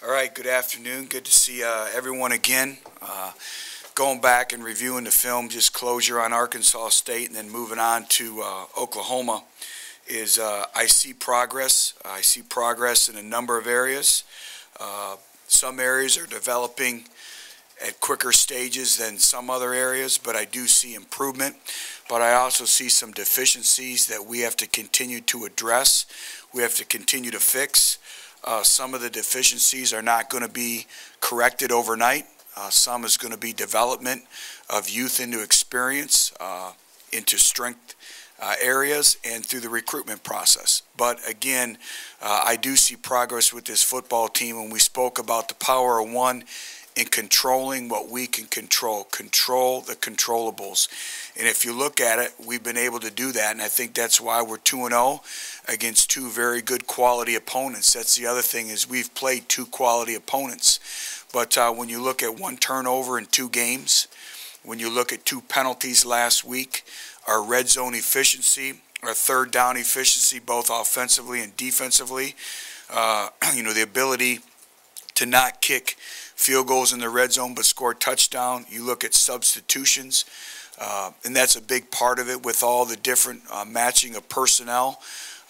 All right, good afternoon. Good to see everyone again. Going back and reviewing the film, just closure on Arkansas State and then moving on to Oklahoma, is I see progress. I see progress in a number of areas. Some areas are developing at quicker stages than some other areas, but I do see improvement. But I also see some deficiencies that we have to continue to address. We have to continue to fix. Some of the deficiencies are not going to be corrected overnight. Some is going to be development of youth into experience, into strength areas, and through the recruitment process. But again, I do see progress with this football team, and we spoke about the power of one in controlling what we can control the controllables. And if you look at it, we've been able to do that, and I think that's why we're 2-0 against two very good quality opponents. That's the other thing, is we've played two quality opponents. But when you look at one turnover in 2 games, when you look at 2 penalties last week, our red zone efficiency, our third down efficiency, both offensively and defensively, the ability to not kick field goals in the red zone but score touchdown. You look at substitutions, and that's a big part of it with all the different matching of personnel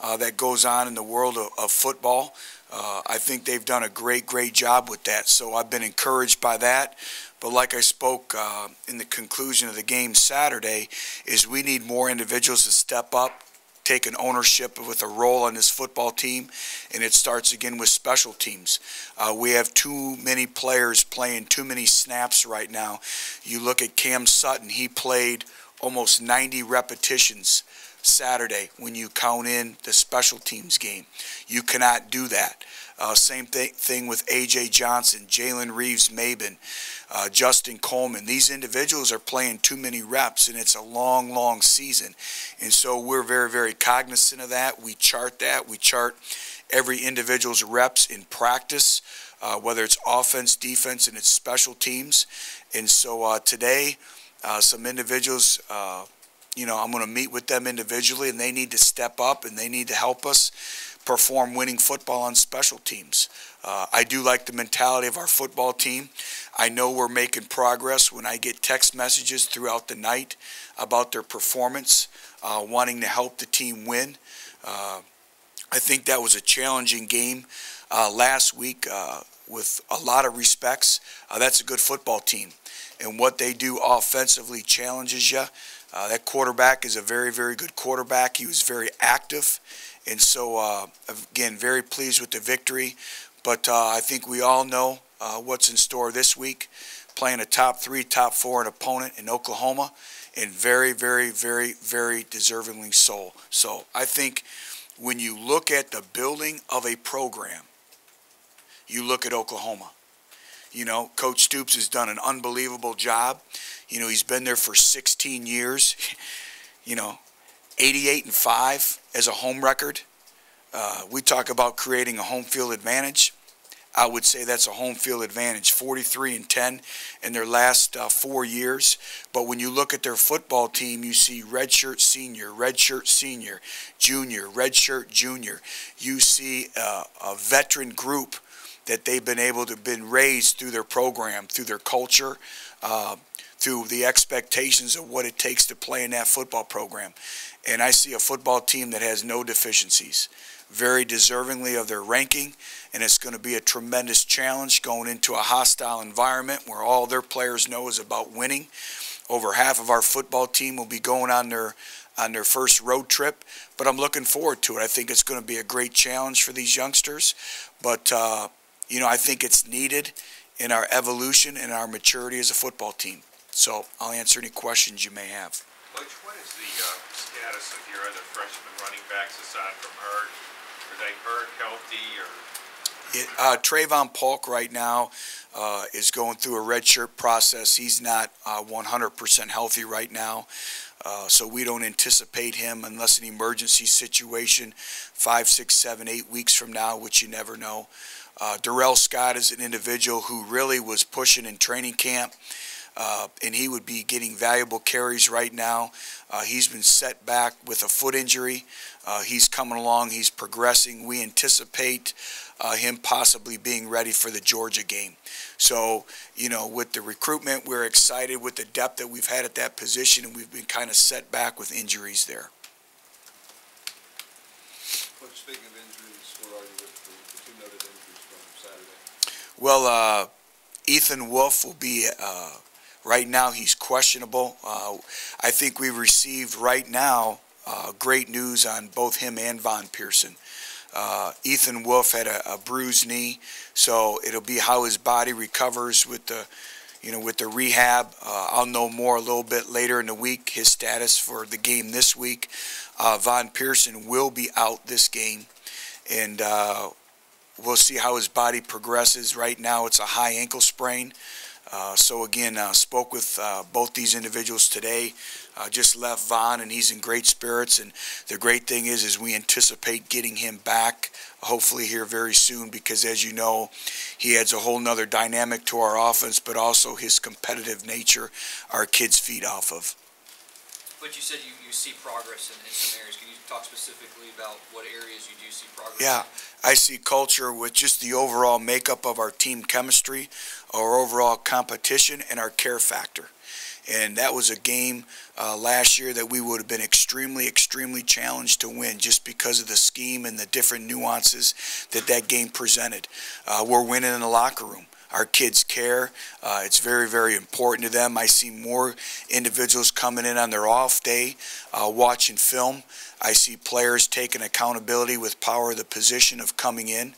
that goes on in the world of football. I think they've done a great job with that, so I've been encouraged by that. But like I spoke in the conclusion of the game Saturday, is we need more individuals to step up, take an ownership with a role on this football team, and it starts again with special teams. We have too many players playing too many snaps right now. You look at Cam Sutton, he played almost 90 repetitions Saturday when you count in the special teams game. You cannot do that. Same thing with A.J. Johnson, Jalen Reeves-Maben, Justin Coleman. These individuals are playing too many reps, and it's a long season. And so we're very cognizant of that. We chart that. We chart every individual's reps in practice, whether it's offense, defense, and it's special teams. And so today, some individuals, I'm going to meet with them individually, and they need to step up, and they need to help us perform winning football on special teams. I do like the mentality of our football team. I know we're making progress when I get text messages throughout the night about their performance, wanting to help the team win. I think that was a challenging game last week with a lot of respects. That's a good football team, and what they do offensively challenges you. That quarterback is a very good quarterback. He was very active. And so, again, very pleased with the victory. But I think we all know what's in store this week, playing a top 3, top 4 opponent in Oklahoma, and very deservingly so. So I think when you look at the building of a program, you look at Oklahoma. Coach Stoops has done an unbelievable job. He's been there for 16 years. 88-5 as a home record. We talk about creating a home field advantage. I would say that's a home field advantage. 43-10 in their last 4 years. But when you look at their football team, you see redshirt senior, junior, redshirt junior. You see a veteran group that they've been able to been raised through their program, through their culture, through the expectations of what it takes to play in that football program. And I see a football team that has no deficiencies, very deservingly of their ranking, and it's going to be a tremendous challenge going into a hostile environment where all their players know is about winning. Over half of our football team will be going on their first road trip, but I'm looking forward to it. I think it's going to be a great challenge for these youngsters, but I think it's needed in our evolution and our maturity as a football team. So I'll answer any questions you may have. Butch, what is the status of your other freshman running backs aside from Hurd? Are they hurt, healthy, or? Trayvon Polk right now is going through a redshirt process. He's not 100% healthy right now, so we don't anticipate him unless an emergency situation 5, 6, 7, 8 weeks from now, which you never know. Darrell Scott is an individual who really was pushing in training camp. and he would be getting valuable carries right now. He's been set back with a foot injury. He's coming along. He's progressing. We anticipate him possibly being ready for the Georgia game. So, you know, with the recruitment, we're excited with the depth that we've had at that position, and we've been kind of set back with injuries there. Coach, speaking of injuries, where are you with the two noted injuries from Saturday? Well, Ethan Wolf will be, right now he's questionable. I think we received right now great news on both him and Von Pearson. Ethan Wolf had a bruised knee, so it'll be how his body recovers with the, you know, with the rehab. I'll know more a little bit later in the week, his status for the game this week. Von Pearson will be out this game, and we'll see how his body progresses. Right now it's a high ankle sprain. So again, spoke with both these individuals today. Just left Von, and he's in great spirits. And the great thing is we anticipate getting him back, hopefully here very soon, because as you know, he adds a whole nother dynamic to our offense, but also his competitive nature our kids feed off of. But you said you see progress in some areas. Can you talk specifically about what areas you do see progress Yeah, in? I see culture with just the overall makeup of our team chemistry, our overall competition, and our care factor. And that was a game last year that we would have been extremely, extremely challenged to win just because of the scheme and the different nuances that game presented. We're winning in the locker room. Our kids care. It's very, very important to them. I see more individuals coming in on their off day, watching film. I see players taking accountability with power of the position of coming in.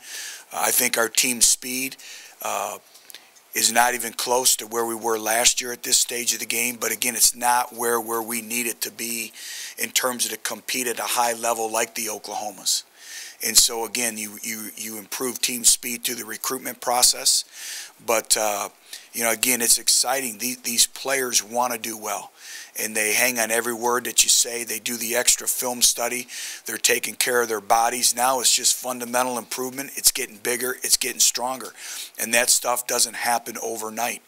I think our team speed is not even close to where we were last year at this stage of the game. But again, it's not where we need it to be in terms of to compete at a high level like the Oklahomas. And so again, you improve team speed through the recruitment process. But you know, again, it's exciting. These players want to do well, and they hang on every word that you say. They do the extra film study. They're taking care of their bodies. Now it's just fundamental improvement. It's getting bigger. It's getting stronger. And that stuff doesn't happen overnight.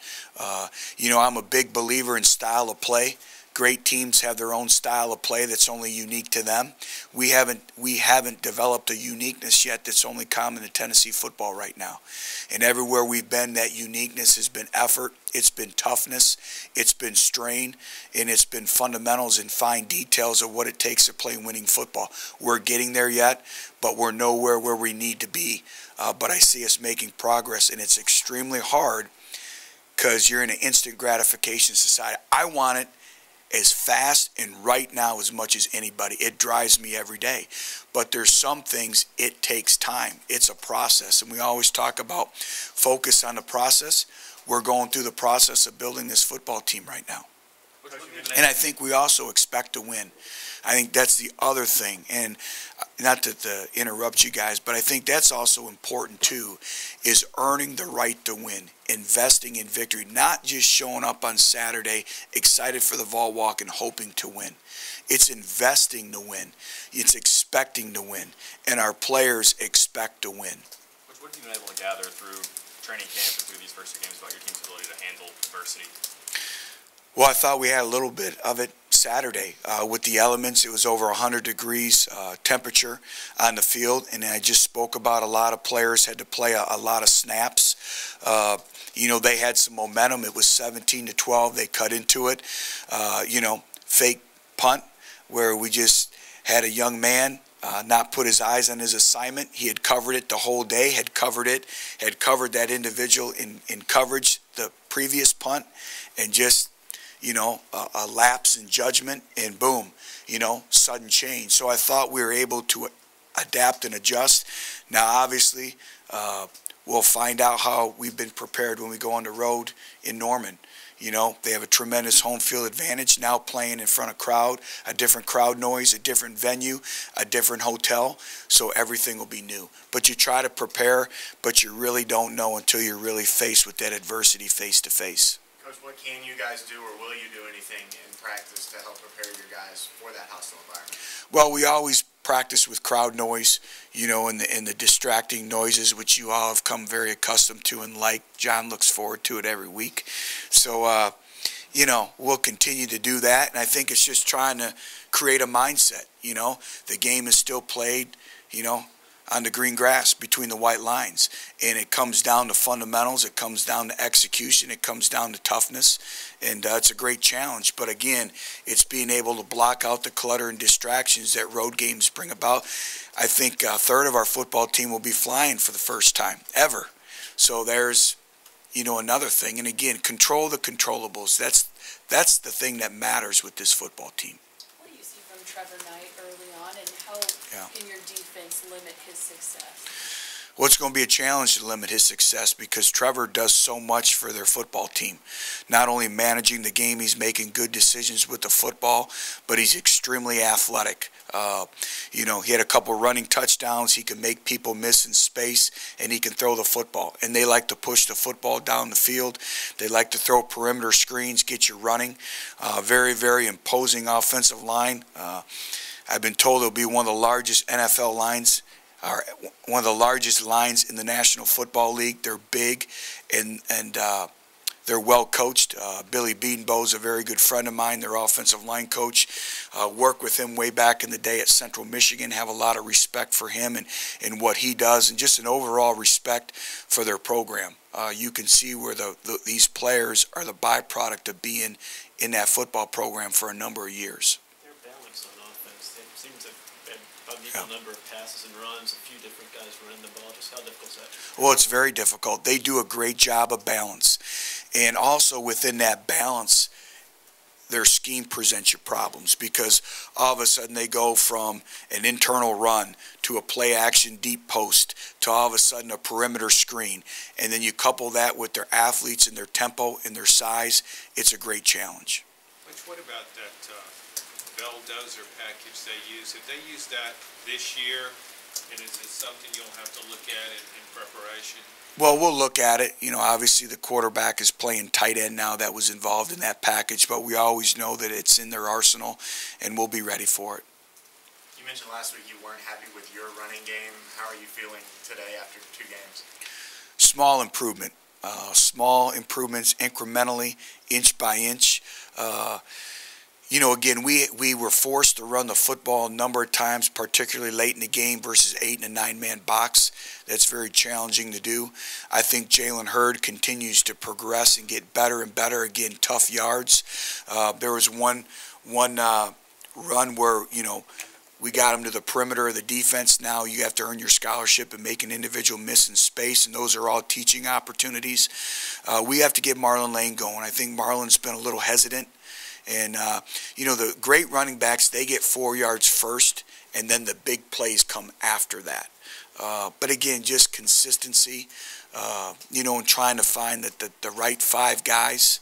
You know, I'm a big believer in style of play. Great teams have their own style of play that's only unique to them. We haven't developed a uniqueness yet that's only common to Tennessee football right now. And everywhere we've been, that uniqueness has been effort, it's been toughness, it's been strain, and it's been fundamentals and fine details of what it takes to play winning football. We're getting there yet, but we're nowhere where we need to be. But I see us making progress, and it's extremely hard because you're in an instant gratification society. I want it as fast and right now as much as anybody. It drives me every day. But there's some things it takes time. It's a process. And we always talk about focus on the process. We're going through the process of building this football team right now. And I think we also expect to win. I think that's the other thing. And not to interrupt you guys, but I think that's also important too, is earning the right to win, investing in victory, not just showing up on Saturday excited for the Vol Walk and hoping to win. It's investing to win. It's expecting to win. And our players expect to win. What have you been able to gather through training camp and through these first two games about your team's ability to handle adversity? Well, I thought we had a little bit of it Saturday with the elements. It was over 100 degrees temperature on the field, and I just spoke about a lot of players had to play a lot of snaps. You know, they had some momentum. It was 17-12. They cut into it. You know, fake punt where we just had a young man not put his eyes on his assignment. He had covered it the whole day, had covered that individual in coverage the previous punt, and just, you know, a lapse in judgment, and boom, you know, sudden change. So I thought we were able to adapt and adjust. Now, obviously, we'll find out how we've been prepared when we go on the road in Norman. You know, they have a tremendous home field advantage now, playing in front of crowd, a different crowd noise, a different venue, a different hotel, so everything will be new. But you try to prepare, but you really don't know until you're really faced with that adversity face to face. Coach, what can you guys do, or will you do anything in practice to help prepare your guys for that hostile environment? Well, we always practice with crowd noise, you know, and the distracting noises, which you all have come very accustomed to and like. John looks forward to it every week. So, we'll continue to do that. And I think it's just trying to create a mindset. The game is still played, on the green grass between the white lines. And it comes down to fundamentals. It comes down to execution. It comes down to toughness. And it's a great challenge. But again, it's being able to block out the clutter and distractions that road games bring about. I think a third of our football team will be flying for the first time ever. So there's, another thing. And again, control the controllables. That's the thing that matters with this football team. What do you see from Trevor Knight early on, and how can your defense limit his success? Well, it's going to be a challenge to limit his success because Trevor does so much for their football team. Not only managing the game, he's making good decisions with the football, but he's extremely athletic. He had a couple running touchdowns. He can make people miss in space, and he can throw the football. And they like to push the football down the field. They like to throw perimeter screens, get you running. Very, very imposing offensive line. I've been told it'll be one of the largest NFL lines, or one of the largest lines in the National Football League. They're big, and they're well coached. Billy Beanbo's a very good friend of mine, their offensive line coach. Worked with him way back in the day at Central Michigan. Have a lot of respect for him and what he does, and just an overall respect for their program. You can see where these players are the byproduct of being in that football program for a number of years. Their balance on offense, it seems to have an equal number of passes and runs, a few different guys running the ball. Just how difficult is that? Well, it's very difficult. They do a great job of balance. And also within that balance, their scheme presents you problems because all of a sudden they go from an internal run to a play action deep post to all of a sudden a perimeter screen. And then you couple that with their athletes and their tempo and their size, it's a great challenge. Butch, what about that Belldozer package they use? Have they used that this year? And is it something you'll have to look at in preparation? Well, we'll look at it. Obviously the quarterback is playing tight end now. That was involved in that package, but we always know that it's in their arsenal, and we'll be ready for it. You mentioned last week you weren't happy with your running game. How are you feeling today after 2 games? Small improvement. Small improvements incrementally, inch by inch. Again, we were forced to run the football a number of times, particularly late in the game versus 8 and a 9-man box. That's very challenging to do. I think Jalen Hurd continues to progress and get better and better. Again, tough yards. There was one run where, we got him to the perimeter of the defense. Now you have to earn your scholarship and make an individual miss in space, and those are all teaching opportunities. We have to get Marlon Lane going. I think Marlon's been a little hesitant. And, the great running backs, they get 4 yards first, and then the big plays come after that. But again, just consistency, and trying to find the right 5 guys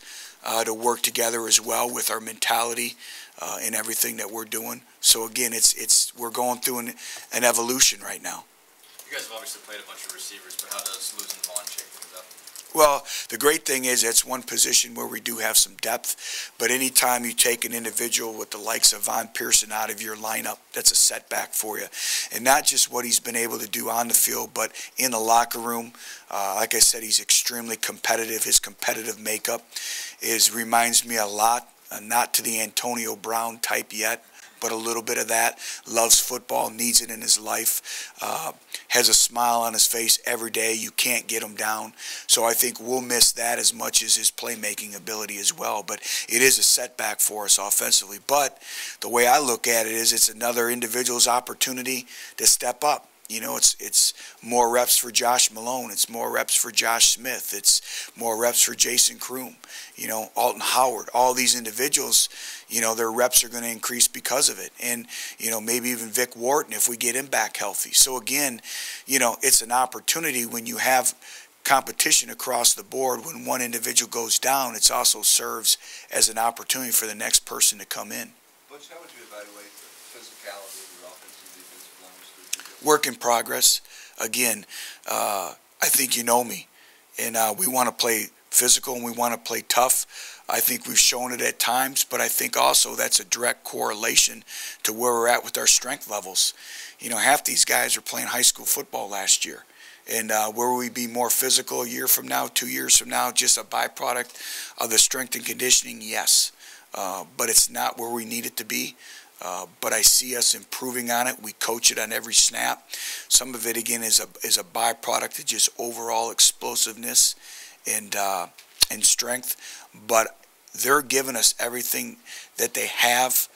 to work together as well with our mentality and everything that we're doing. So again, we're going through an evolution right now. You guys have obviously played a bunch of receivers, but how does losing Vaughn shake things up? Well, the great thing is that's one position where we do have some depth, but anytime you take an individual with the likes of Von Pearson out of your lineup, that's a setback for you. And not just what he's been able to do on the field, but in the locker room. Like I said, he's extremely competitive. His competitive makeup reminds me a lot, not to the Antonio Brown type yet, but a little bit of that. Loves football, needs it in his life, has a smile on his face every day. You can't get him down. So I think we'll miss that as much as his playmaking ability as well. But it is a setback for us offensively. But the way I look at it is it's another individual's opportunity to step up. It's more reps for Josh Malone. It's more reps for Josh Smith. It's more reps for Jason Kroom. Alton Howard. All these individuals, their reps are going to increase because of it. And, maybe even Vic Wharton if we get him back healthy. So again, it's an opportunity when you have competition across the board. When one individual goes down, it also serves as an opportunity for the next person to come in. Butch, how would you evaluate the physicality of your offensive and defensive lines? Work in progress. Again, I think you know me, and we want to play physical and we want to play tough. I think we've shown it at times, but I think also that's a direct correlation to where we're at with our strength levels. Half these guys were playing high school football last year, And will we be more physical a year from now, 2 years from now, just a byproduct of the strength and conditioning? Yes. But it's not where we need it to be. But I see us improving on it. We coach it on every snap. Some of it, again, is a byproduct of just overall explosiveness and strength. But they're giving us everything that they have.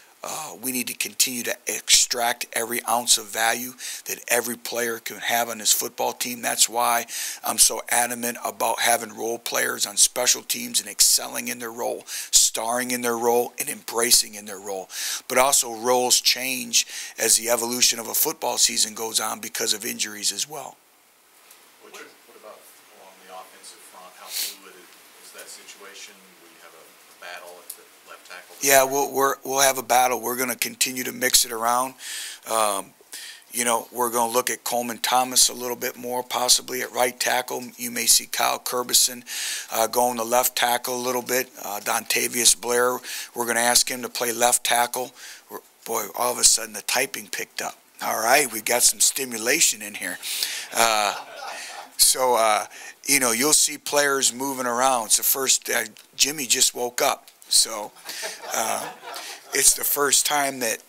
We need to continue to extract every ounce of value that every player can have on his football team. That's why I'm so adamant about having role players on special teams and excelling in their role, starring in their role, and embracing in their role. But also roles change as the evolution of a football season goes on because of injuries as well. What about along the offensive front? How fluid is that situation? Will you have a battle at the left tackle? Yeah, we'll have a battle. We're going to continue to mix it around. You know, we're going to look at Coleman Thomas a little bit more, possibly at right tackle. You may see Kyle Kerbison going to left tackle a little bit. Dontavius Blair, we're going to ask him to play left tackle. Boy, all of a sudden the typing picked up. All right, we got some stimulation in here. You know, you'll see players moving around. It's the first, Jimmy just woke up. So it's the first time that,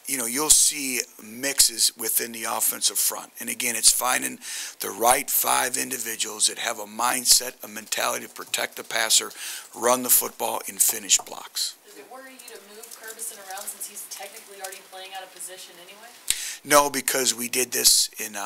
you know, you'll see mixes within the offensive front. And again, it's finding the right 5 individuals that have a mindset, a mentality to protect the passer, run the football, and finish blocks. Does it worry you to move Kerbison around since he's technically already playing out of position anyway? No, because we did this in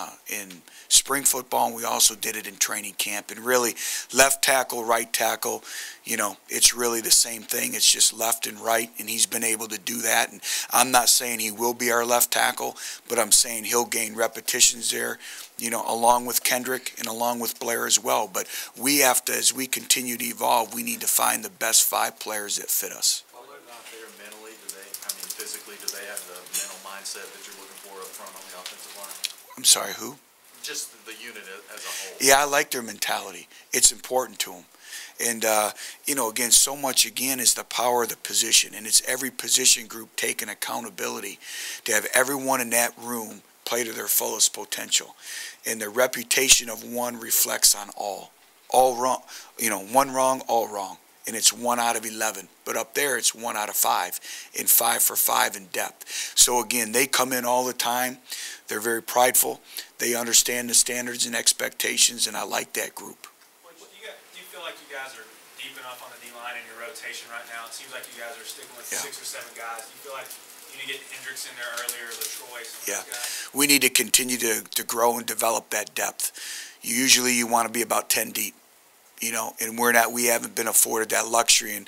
spring football, and we also did it in training camp. And really, left tackle, right tackle, you know, it's really the same thing. It's just left and right, and he's been able to do that. And I'm not saying he will be our left tackle, but I'm saying he'll gain repetitions there, you know, along with Kendrick and along with Blair as well. But we have to, as we continue to evolve, we need to find the best 5 players that fit us. Well, they're not there mentally. Physically, do they have the mental mindset that you're looking for up front on the offensive line? I'm sorry, who? Just the unit as a whole. Yeah, I like their mentality. It's important to them. And, you know, again, so much, again, is the power of the position. And it's every position group taking accountability to have everyone in that room play to their fullest potential. And the reputation of one reflects on all. All wrong, you know, one wrong, all wrong. And it's 1 out of 11. But up there, it's 1 out of 5, and 5 for 5 in depth. So again, they come in all the time. They're very prideful. They understand the standards and expectations, and I like that group. Do you feel like you guys are deep enough on the D-line in your rotation right now? It seems like you guys are sticking with 6 or 7 guys. Do you feel like you need to get Hendricks in there earlier, LaTroy, some of those guys? We need to continue to grow and develop that depth. Usually you want to be about 10 deep. You know, and we haven't been afforded that luxury. And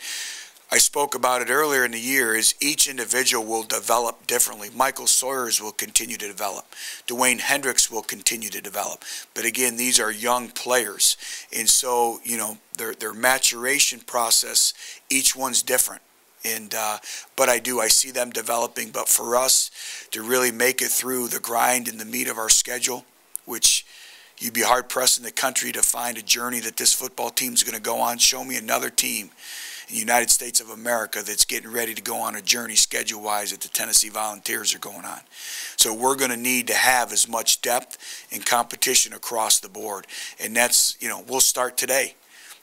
I spoke about it earlier in the year, is each individual will develop differently. Michael Sawyers will continue to develop. Dwayne Hendricks will continue to develop. But again, these are young players. And so, you know, their maturation process, each one's different. And but I see them developing. But for us to really make it through the grind and the meat of our schedule, which you'd be hard-pressed in the country to find a journey that this football team is going to go on. Show me another team in the United States of America that's getting ready to go on a journey schedule-wise that the Tennessee Volunteers are going on. So we're going to need to have as much depth and competition across the board. And that's, you know, we'll start today,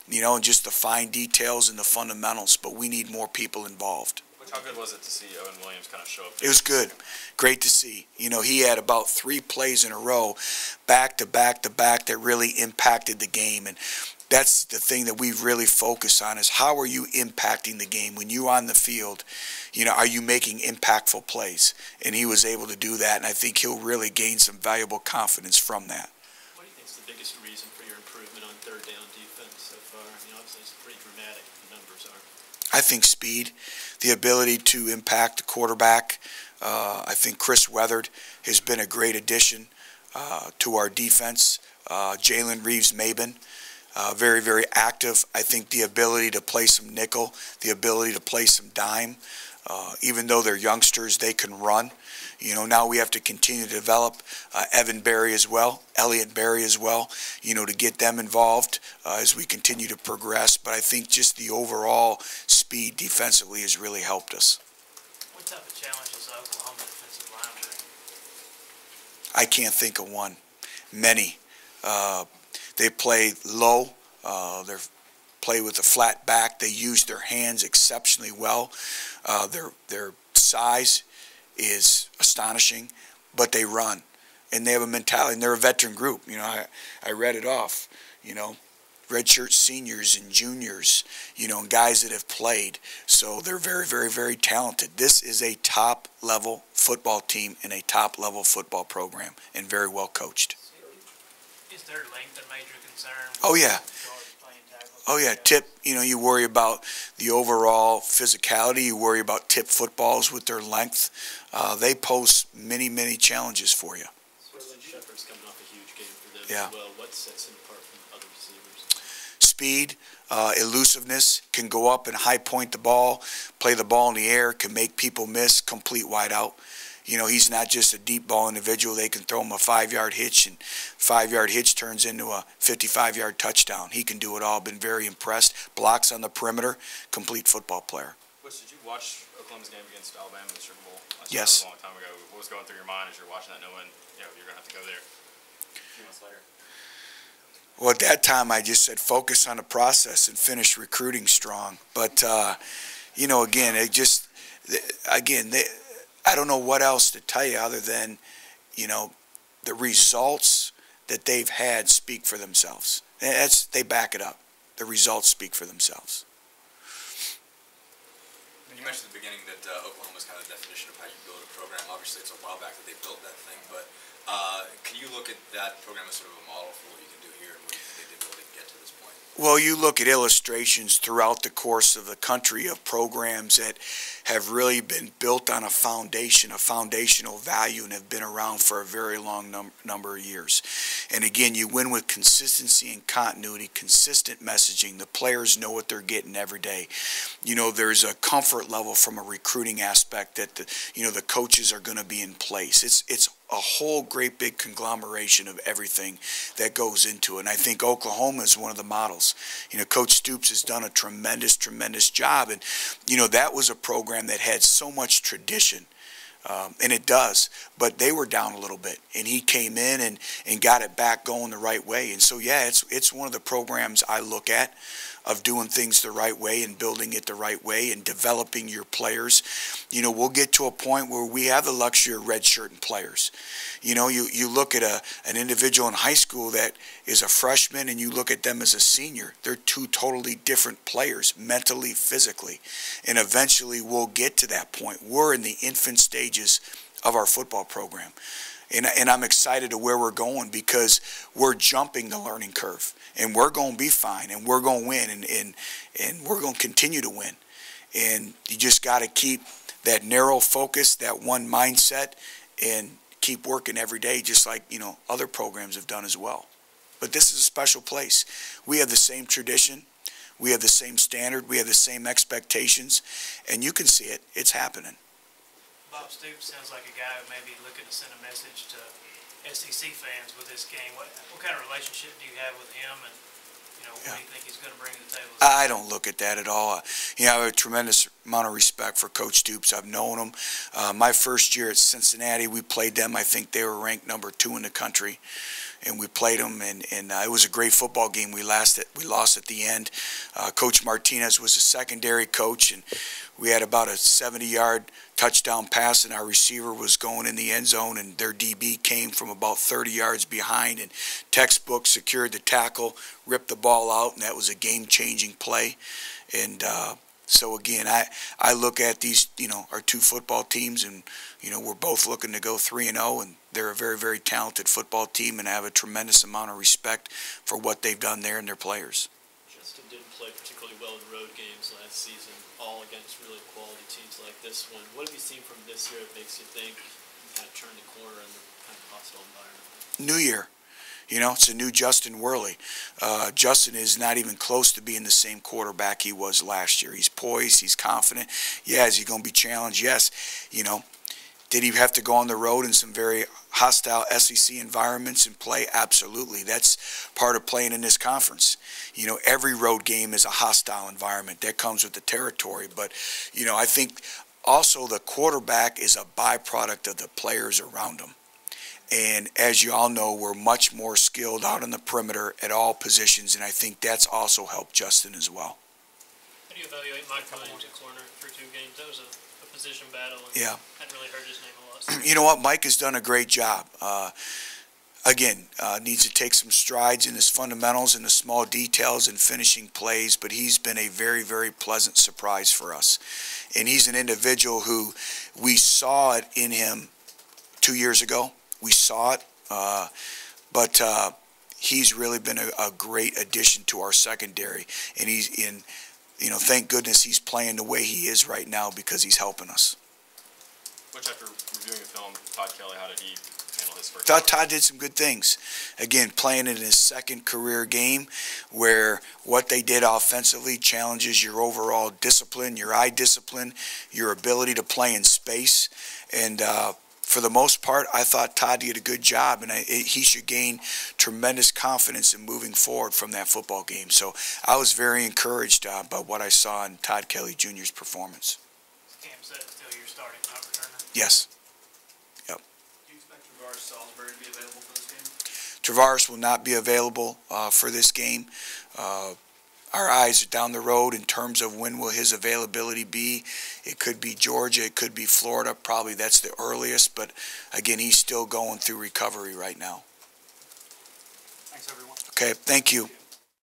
you know, and just the fine details and the fundamentals, but we need more people involved. How good was it to see Owen Williams kind of show up? It was good. Great to see. You know, he had about 3 plays in a row, back to back to back, that really impacted the game. And that's the thing that we really focus on, is how are you impacting the game? When you're on the field, you know, are you making impactful plays? And he was able to do that, and I think he'll really gain some valuable confidence from that. What do you think is the biggest reason for your improvement on third down defense so far? I mean, obviously it's pretty dramatic, the numbers are. I think speed, the ability to impact the quarterback. I think Chris Weathered has been a great addition to our defense. Jalen Reeves-Maben, very, very active. I think the ability to play some nickel, the ability to play some dime. Even though they're youngsters, they can run. You know, now we have to continue to develop Evan Berry as well, Elliott Berry as well, you know, to get them involved as we continue to progress. But I think just the overall speed defensively has really helped us. What type of challenges Oklahoma defensive line bring? I can't think of one. Many. They play low. They play with a flat back. They use their hands exceptionally well. Their size is astonishing, but they run. And they have a mentality, and they're a veteran group. You know, I read it off, you know, redshirt seniors and juniors, you know, and guys that have played. So they're very, very, very talented. This is a top-level football team and a top-level football program, and very well coached. Is their length a major concern? Oh, yeah. Oh, yeah. Tip, you know, you worry about the overall physicality. You worry about tip footballs with their length. They pose many, many challenges for you. Sterling Shepard's coming off a huge game for them Yeah. as well. What sets him apart from other receivers? Speed, elusiveness, can go up and high point the ball, play the ball in the air, can make people miss, complete wide out. You know, he's not just a deep ball individual. They can throw him a 5-yard hitch, and 5-yard hitch turns into a 55-yard touchdown. He can do it all. Been very impressed. Blocks on the perimeter, complete football player. Butch, did you watch Oklahoma's game against Alabama in the Super Bowl? Yes. A long time ago. What was going through your mind as you're watching that, knowing you're going to have to go there a few months later? Well, at that time, I just said focus on the process and finish recruiting strong. But, you know, again, I don't know what else to tell you other than, you know, the results that they've had speak for themselves. They back it up. The results speak for themselves. You mentioned at the beginning that Oklahoma's kind of the definition of how you build a program. Obviously, it's a while back that they built that thing, but can you look at that program as sort of a model for what you can do here and what you think they did really get to this point? Well, you look at illustrations throughout the course of the country of programs that have really been built on a foundation, a foundational value, and have been around for a very long number of years. And again, you win with consistency and continuity, consistent messaging. The players know what they're getting every day. You know, there's a comfort level from a recruiting aspect that the coaches are going to be in place. It's a whole great big conglomeration of everything that goes into it. And I think Oklahoma is one of the models. You know, Coach Stoops has done a tremendous, tremendous job. And, you know, that was a program that had so much tradition. And it does, but they were down a little bit, and he came in and got it back going the right way. And so, yeah, it's one of the programs I look at of doing things the right way and building it the right way and developing your players. You know, we'll get to a point where we have the luxury of redshirting players. You know, you look at an individual in high school that is a freshman and you look at them as a senior. They're two totally different players, mentally, physically. And eventually we'll get to that point. We're in the infant stages of our football program. And I'm excited to where we're going because we're jumping the learning curve. And we're going to be fine, and we're going to win, and we're going to continue to win. And you just got to keep that narrow focus, that one mindset, and keep working every day, just like, you know, other programs have done as well. But this is a special place. We have the same tradition. We have the same standard. We have the same expectations. And you can see it. It's happening. Bob Stoops sounds like a guy who may be looking to send a message to SEC fans with this game. What kind of relationship do you have with him, and what do you think he's going to bring to the table? I don't look at that at all. You know, I have a tremendous amount of respect for Coach Stoops. I've known him. My first year at Cincinnati, we played them. I think they were ranked number 2 in the country. And we played them, and it was a great football game. We lost at the end. Coach Martinez was a secondary coach, and we had about a 70-yard touchdown pass, and our receiver was going in the end zone, and their DB came from about 30 yards behind, and textbook secured the tackle, ripped the ball out, and that was a game-changing play. And so again, I look at these, our two football teams, and we're both looking to go 3-0, and they're a very, very talented football team, and I have a tremendous amount of respect for what they've done there and their players. Justin didn't play particularly well in road games last season, all against really quality teams like this one. What have you seen from this year that makes you think you kind of turned the corner in the kind of hostile environment? New year. It's a new Justin Worley. Justin is not even close to being the same quarterback he was last year. He's poised. He's confident. Yeah, is he going to be challenged? Yes. Did he have to go on the road in some very hostile SEC environments and play? Absolutely. That's part of playing in this conference. Every road game is a hostile environment. That comes with the territory. But, I think also the quarterback is a byproduct of the players around him. And as you all know, we're much more skilled out on the perimeter at all positions, and I think that's also helped Justin as well. How do you evaluate Mike Williams at corner for 2 games? That was a position battle, and Yeah. hadn't really heard his name a lot. So. You know what? Mike has done a great job. Again, needs to take some strides in his fundamentals and the small details and finishing plays, but he's been a very, very pleasant surprise for us. And he's an individual who we saw it in him 2 years ago. We saw it, but he's really been a great addition to our secondary. And he's in, you know, thank goodness he's playing the way he is right now because he's helping us. Which, after reviewing the film, Todd Kelly, how did he handle his first? Todd did some good things. Again, playing in his second career game where what they did offensively challenges your overall discipline, your eye discipline, your ability to play in space. And for the most part, I thought Todd did a good job, and he should gain tremendous confidence in moving forward from that football game. So I was very encouraged by what I saw in Todd Kelly Jr.'s performance. Cam said still you're starting, not returning. Yes. Do you expect Travaris Salisbury to be available for this game? Travaris will not be available for this game. Our eyes are down the road in terms of when will his availability be. It could be Georgia, it could be Florida, probably that's the earliest, but again, he's still going through recovery right now. Thanks, everyone. Okay, thank you.